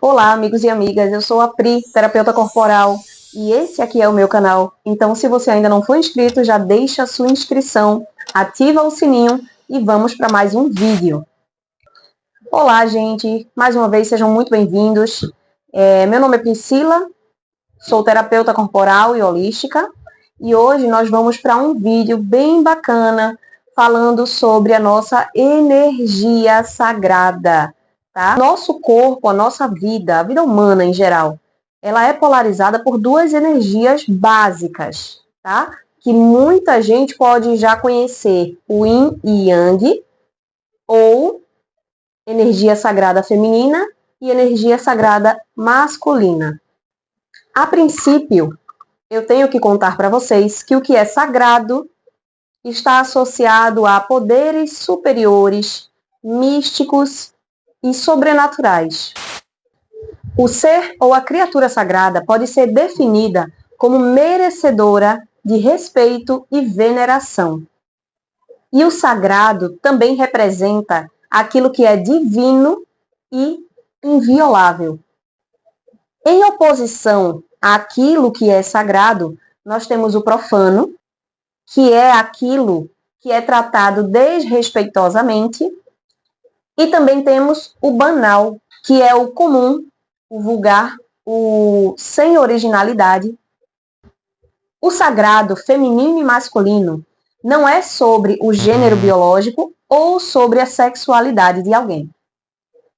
Olá, amigos e amigas, eu sou a Pri, terapeuta corporal, e esse aqui é o meu canal. Então, se você ainda não for inscrito, já deixa a sua inscrição, ativa o sininho e vamos para mais um vídeo. Olá, gente, mais uma vez sejam muito bem-vindos. Meu nome é Priscila, sou terapeuta corporal e holística, e hoje nós vamos para um vídeo bem bacana falando sobre a nossa energia sagrada. Tá? Nosso corpo, a nossa vida, a vida humana em geral, ela é polarizada por duas energias básicas, tá? Que muita gente pode já conhecer, o Yin e Yang, ou energia sagrada feminina e energia sagrada masculina. A princípio, eu tenho que contar para vocês que o que é sagrado está associado a poderes superiores, místicos e sobrenaturais. O ser ou a criatura sagrada pode ser definida como merecedora de respeito e veneração. E o sagrado também representa aquilo que é divino e inviolável. Em oposição àquilo que é sagrado, nós temos o profano, que é aquilo que é tratado desrespeitosamente, e também temos o banal, que é o comum, o vulgar, o sem originalidade. O sagrado feminino e masculino não é sobre o gênero biológico ou sobre a sexualidade de alguém,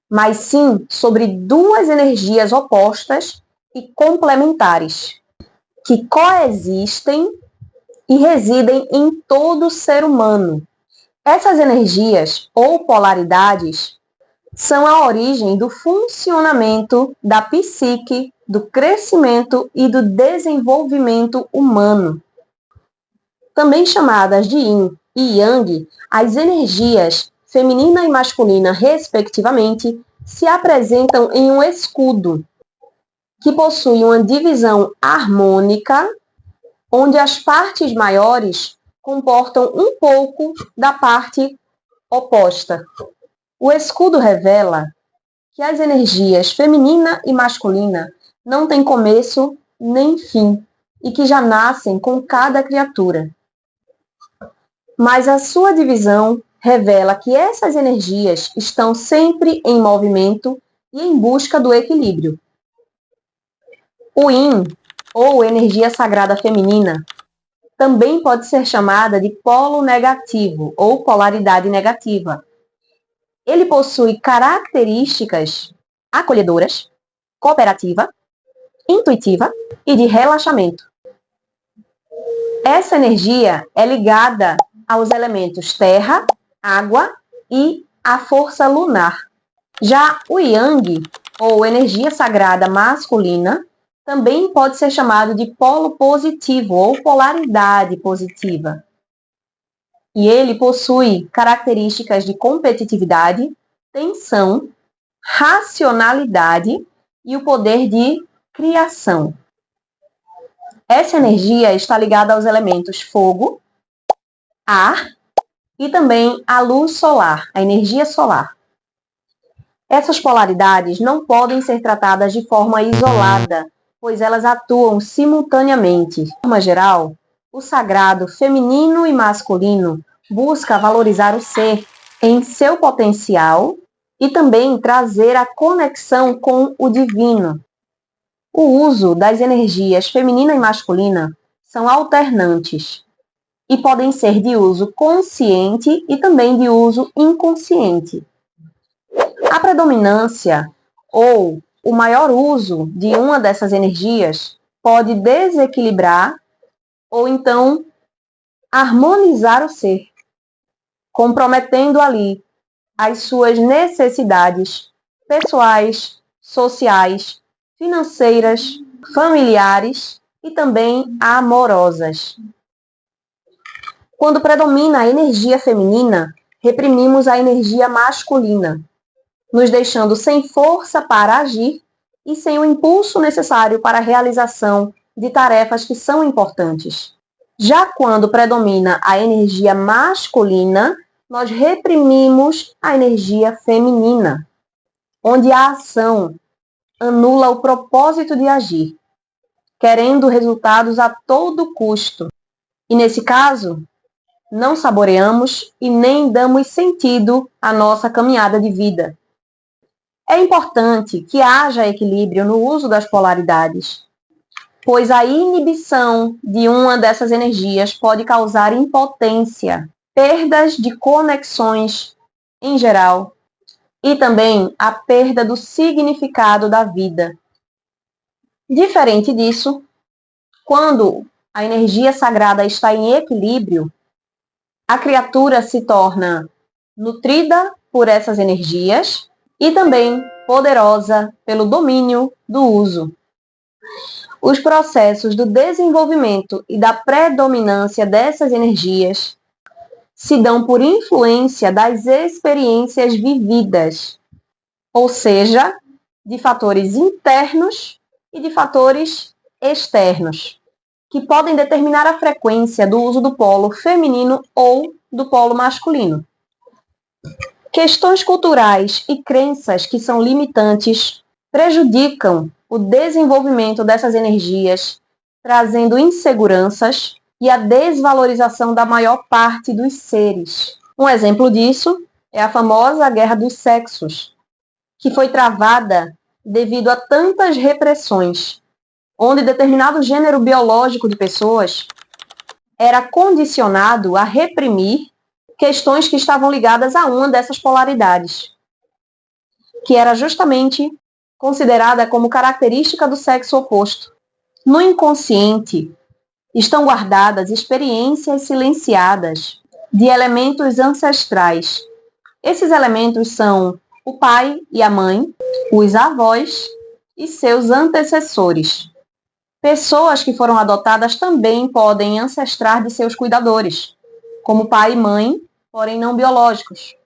mas sim sobre duas energias opostas e complementares, que coexistem e residem em todo ser humano. Essas energias ou polaridades são a origem do funcionamento da psique, do crescimento e do desenvolvimento humano. Também chamadas de Yin e Yang, as energias feminina e masculina, respectivamente, se apresentam em um escudo, que possui uma divisão harmônica, onde as partes maiores comportam um pouco da parte oposta. O escudo revela que as energias feminina e masculina não têm começo nem fim e que já nascem com cada criatura. Mas a sua divisão revela que essas energias estão sempre em movimento e em busca do equilíbrio. O Yin, ou energia sagrada feminina, também pode ser chamada de polo negativo ou polaridade negativa. Ele possui características acolhedoras, cooperativa, intuitiva e de relaxamento. Essa energia é ligada aos elementos terra, água e a força lunar. Já o Yang, ou energia sagrada masculina, também pode ser chamado de polo positivo ou polaridade positiva. E ele possui características de competitividade, tensão, racionalidade e o poder de criação. Essa energia está ligada aos elementos fogo, ar e também à luz solar, a energia solar. Essas polaridades não podem ser tratadas de forma isolada, pois elas atuam simultaneamente. De forma geral, o sagrado feminino e masculino busca valorizar o ser em seu potencial e também trazer a conexão com o divino. O uso das energias feminina e masculina são alternantes e podem ser de uso consciente e também de uso inconsciente. A predominância ou o maior uso de uma dessas energias pode desequilibrar ou então harmonizar o ser, comprometendo ali as suas necessidades pessoais, sociais, financeiras, familiares e também amorosas. Quando predomina a energia feminina, reprimimos a energia masculina, nos deixando sem força para agir e sem o impulso necessário para a realização de tarefas que são importantes. Já quando predomina a energia masculina, nós reprimimos a energia feminina, onde a ação anula o propósito de agir, querendo resultados a todo custo. E nesse caso, não saboreamos e nem damos sentido à nossa caminhada de vida. É importante que haja equilíbrio no uso das polaridades, pois a inibição de uma dessas energias pode causar impotência, perdas de conexões em geral e também a perda do significado da vida. Diferente disso, quando a energia sagrada está em equilíbrio, a criatura se torna nutrida por essas energias e também poderosa pelo domínio do uso. Os processos do desenvolvimento e da predominância dessas energias se dão por influência das experiências vividas, ou seja, de fatores internos e de fatores externos, que podem determinar a frequência do uso do polo feminino ou do polo masculino. Questões culturais e crenças que são limitantes prejudicam o desenvolvimento dessas energias, trazendo inseguranças e a desvalorização da maior parte dos seres. Um exemplo disso é a famosa Guerra dos Sexos, que foi travada devido a tantas repressões, onde determinado gênero biológico de pessoas era condicionado a reprimir questões que estavam ligadas a uma dessas polaridades, que era justamente considerada como característica do sexo oposto. No inconsciente estão guardadas experiências silenciadas de elementos ancestrais. Esses elementos são o pai e a mãe, os avós e seus antecessores. Pessoas que foram adotadas também podem ancestrar de seus cuidadores, como pai e mãe, porém não biológicos.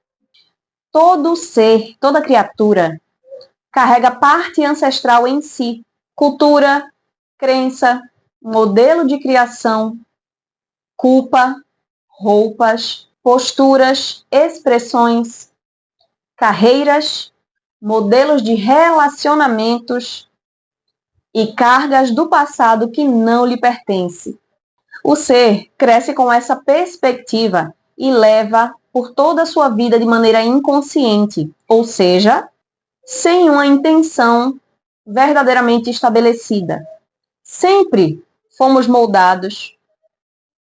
Todo ser, toda criatura, carrega parte ancestral em si, cultura, crença, modelo de criação, culpa, roupas, posturas, expressões, carreiras, modelos de relacionamentos e cargas do passado que não lhe pertence. O ser cresce com essa perspectiva e leva por toda a sua vida de maneira inconsciente, ou seja, sem uma intenção verdadeiramente estabelecida. Sempre fomos moldados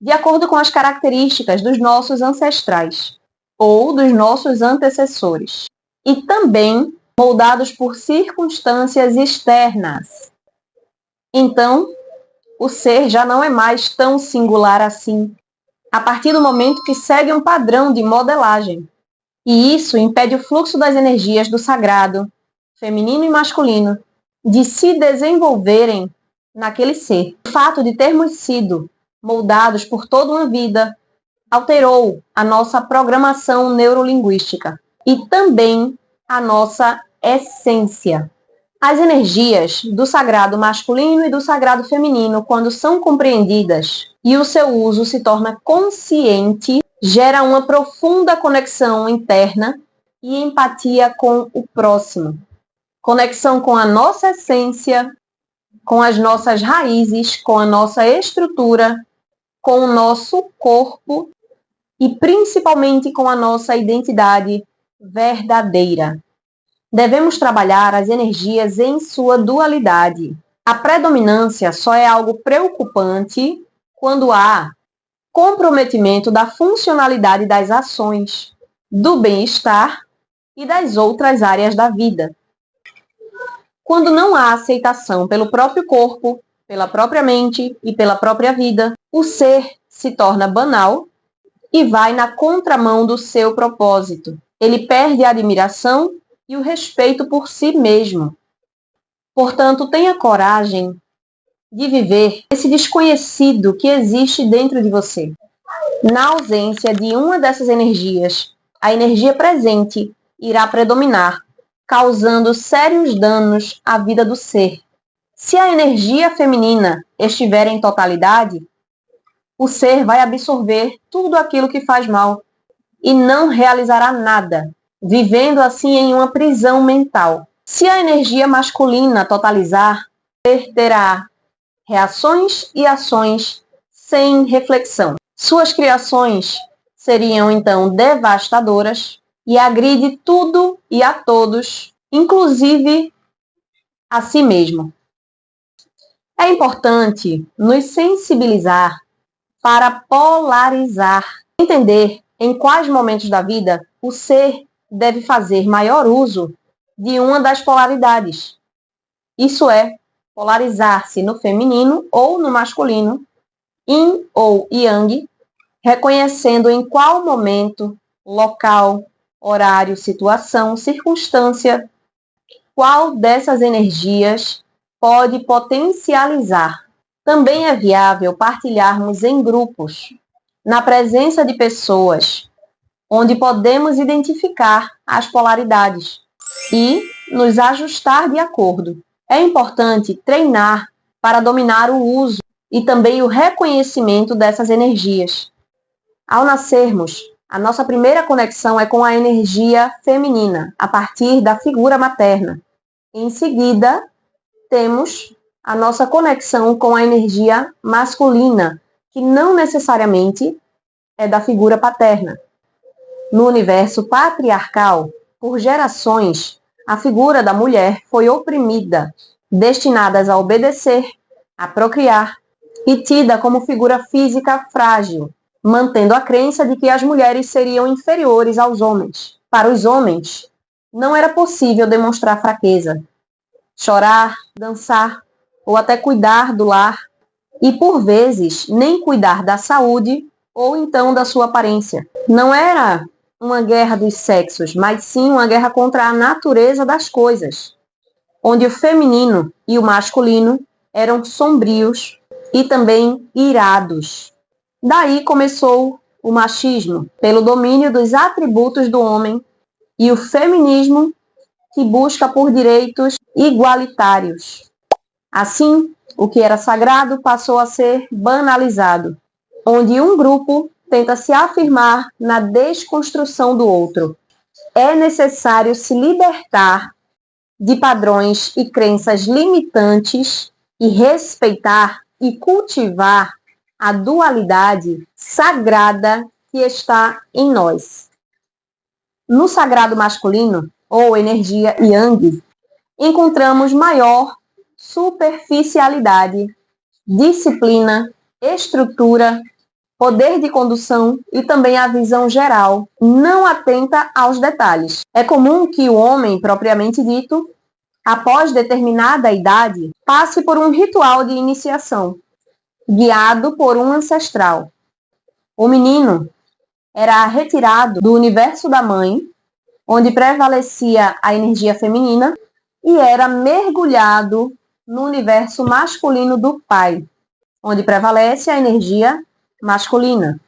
de acordo com as características dos nossos ancestrais ou dos nossos antecessores, e também moldados por circunstâncias externas. Então, o ser já não é mais tão singular assim, a partir do momento que segue um padrão de modelagem. E isso impede o fluxo das energias do sagrado, feminino e masculino, de se desenvolverem naquele ser. O fato de termos sido moldados por toda uma vida alterou a nossa programação neurolinguística e também a nossa essência. As energias do sagrado masculino e do sagrado feminino, quando são compreendidas e o seu uso se torna consciente, gera uma profunda conexão interna e empatia com o próximo. Conexão com a nossa essência, com as nossas raízes, com a nossa estrutura, com o nosso corpo e principalmente com a nossa identidade verdadeira. Devemos trabalhar as energias em sua dualidade. A predominância só é algo preocupante quando há comprometimento da funcionalidade das ações, do bem-estar e das outras áreas da vida. Quando não há aceitação pelo próprio corpo, pela própria mente e pela própria vida, o ser se torna banal e vai na contramão do seu propósito. Ele perde a admiração e o respeito por si mesmo. Portanto, tenha coragem de viver esse desconhecido que existe dentro de você. Na ausência de uma dessas energias, a energia presente irá predominar, causando sérios danos à vida do ser. Se a energia feminina estiver em totalidade, o ser vai absorver tudo aquilo que faz mal e não realizará nada, vivendo assim em uma prisão mental. Se a energia masculina totalizar, terá reações e ações sem reflexão. Suas criações seriam então devastadoras e agride tudo e a todos, inclusive a si mesmo. É importante nos sensibilizar para polarizar, entender em quais momentos da vida o ser deve fazer maior uso de uma das polaridades. Isso é, polarizar-se no feminino ou no masculino, yin ou yang, reconhecendo em qual momento, local, horário, situação, circunstância, qual dessas energias pode potencializar. Também é viável partilharmos em grupos, na presença de pessoas, onde podemos identificar as polaridades e nos ajustar de acordo. É importante treinar para dominar o uso e também o reconhecimento dessas energias. Ao nascermos, a nossa primeira conexão é com a energia feminina, a partir da figura materna. Em seguida, temos a nossa conexão com a energia masculina, que não necessariamente é da figura paterna. No universo patriarcal, por gerações, a figura da mulher foi oprimida, destinada a obedecer, a procriar e tida como figura física frágil, mantendo a crença de que as mulheres seriam inferiores aos homens. Para os homens, não era possível demonstrar fraqueza, chorar, dançar ou até cuidar do lar e, por vezes, nem cuidar da saúde ou então da sua aparência. Não era uma guerra dos sexos, mas sim uma guerra contra a natureza das coisas, onde o feminino e o masculino eram sombrios e também irados. Daí começou o machismo, pelo domínio dos atributos do homem, e o feminismo, que busca por direitos igualitários. Assim, o que era sagrado passou a ser banalizado, onde um grupo tenta se afirmar na desconstrução do outro. É necessário se libertar de padrões e crenças limitantes e respeitar e cultivar a dualidade sagrada que está em nós. No sagrado masculino, ou energia yang, encontramos maior superficialidade, disciplina, estrutura, poder de condução e também a visão geral, não atenta aos detalhes. É comum que o homem, propriamente dito, após determinada idade, passe por um ritual de iniciação, guiado por um ancestral. O menino era retirado do universo da mãe, onde prevalecia a energia feminina, e era mergulhado no universo masculino do pai, onde prevalece a energia masculina.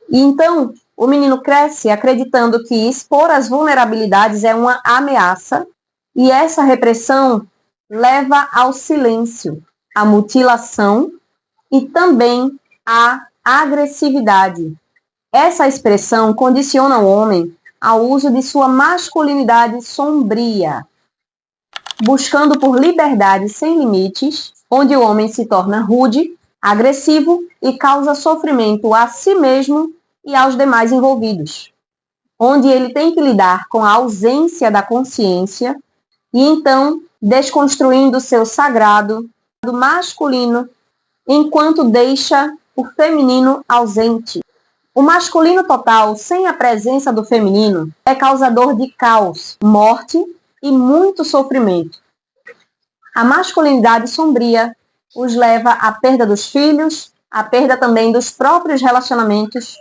E então, o menino cresce acreditando que expor as vulnerabilidades é uma ameaça, e essa repressão leva ao silêncio, à mutilação e também à agressividade. Essa expressão condiciona o homem ao uso de sua masculinidade sombria, buscando por liberdade sem limites, onde o homem se torna rude, agressivo e causa sofrimento a si mesmo e aos demais envolvidos, onde ele tem que lidar com a ausência da consciência e então desconstruindo seu sagrado do masculino, enquanto deixa o feminino ausente. O masculino total, sem a presença do feminino, é causador de caos, morte e muito sofrimento. A masculinidade sombria os leva à perda dos filhos, à perda também dos próprios relacionamentos.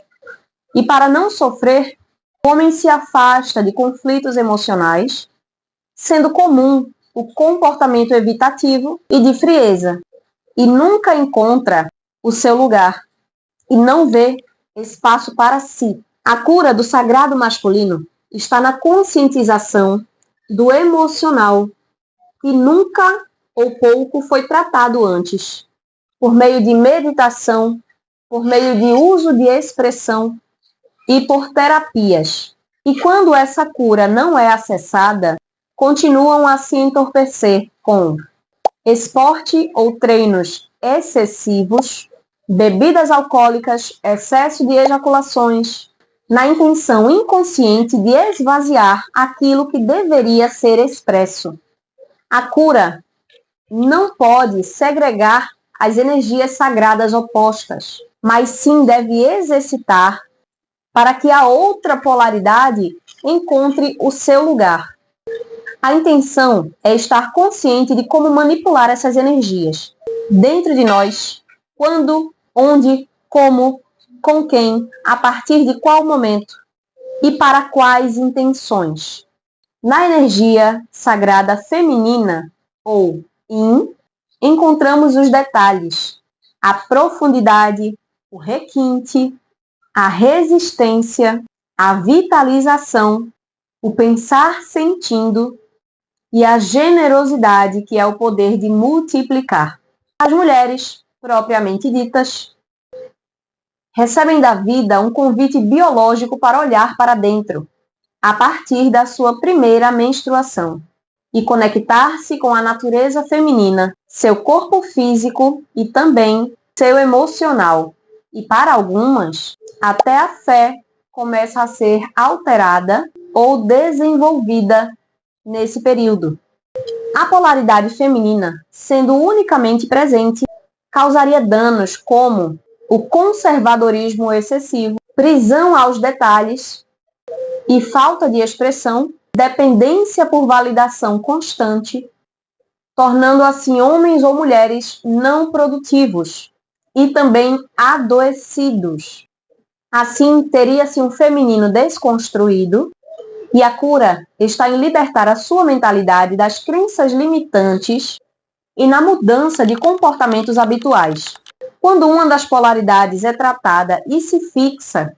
E para não sofrer, o homem se afasta de conflitos emocionais, sendo comum o comportamento evitativo e de frieza, e nunca encontra o seu lugar, e não vê espaço para si. A cura do sagrado masculino está na conscientização do emocional, que nunca ou pouco foi tratado antes, por meio de meditação, por meio de uso de expressão e por terapias. E quando essa cura não é acessada, continuam a se entorpecer com esporte ou treinos excessivos, bebidas alcoólicas, excesso de ejaculações, na intenção inconsciente de esvaziar aquilo que deveria ser expresso. A cura não pode segregar as energias sagradas opostas, mas sim deve exercitar para que a outra polaridade encontre o seu lugar. A intenção é estar consciente de como manipular essas energias dentro de nós, quando, onde, como, com quem, a partir de qual momento e para quais intenções. Na energia sagrada feminina, ou Yin, encontramos os detalhes, a profundidade, o requinte, a resistência, a vitalização, o pensar sentindo e a generosidade, que é o poder de multiplicar. As mulheres, propriamente ditas, recebem da vida um convite biológico para olhar para dentro, a partir da sua primeira menstruação, e conectar-se com a natureza feminina, seu corpo físico e também seu emocional. E para algumas, até a fé começa a ser alterada ou desenvolvida nesse período. A polaridade feminina, sendo unicamente presente, causaria danos como o conservadorismo excessivo, prisão aos detalhes e falta de expressão, dependência por validação constante, tornando assim homens ou mulheres não produtivos e também adoecidos. Assim, teria-se um feminino desconstruído, e a cura está em libertar a sua mentalidade das crenças limitantes e na mudança de comportamentos habituais. Quando uma das polaridades é tratada e se fixa,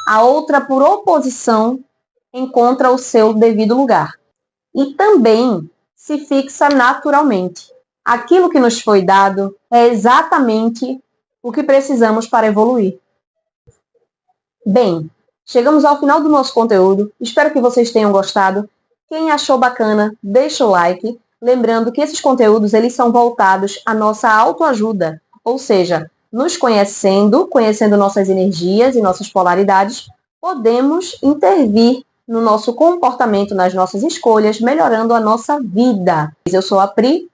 a outra, por oposição, encontra o seu devido lugar. E também se fixa naturalmente. Aquilo que nos foi dado é exatamente o que precisamos para evoluir. Bem, chegamos ao final do nosso conteúdo. Espero que vocês tenham gostado. Quem achou bacana, deixa o like. Lembrando que esses conteúdos eles são voltados à nossa autoajuda, ou seja, nos conhecendo nossas energias e nossas polaridades, podemos intervir no nosso comportamento, nas nossas escolhas, melhorando a nossa vida. Eu sou a Pri,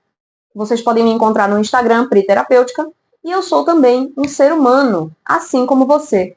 vocês podem me encontrar no Instagram, Pri Terapêutica, e eu sou também um ser humano, assim como você.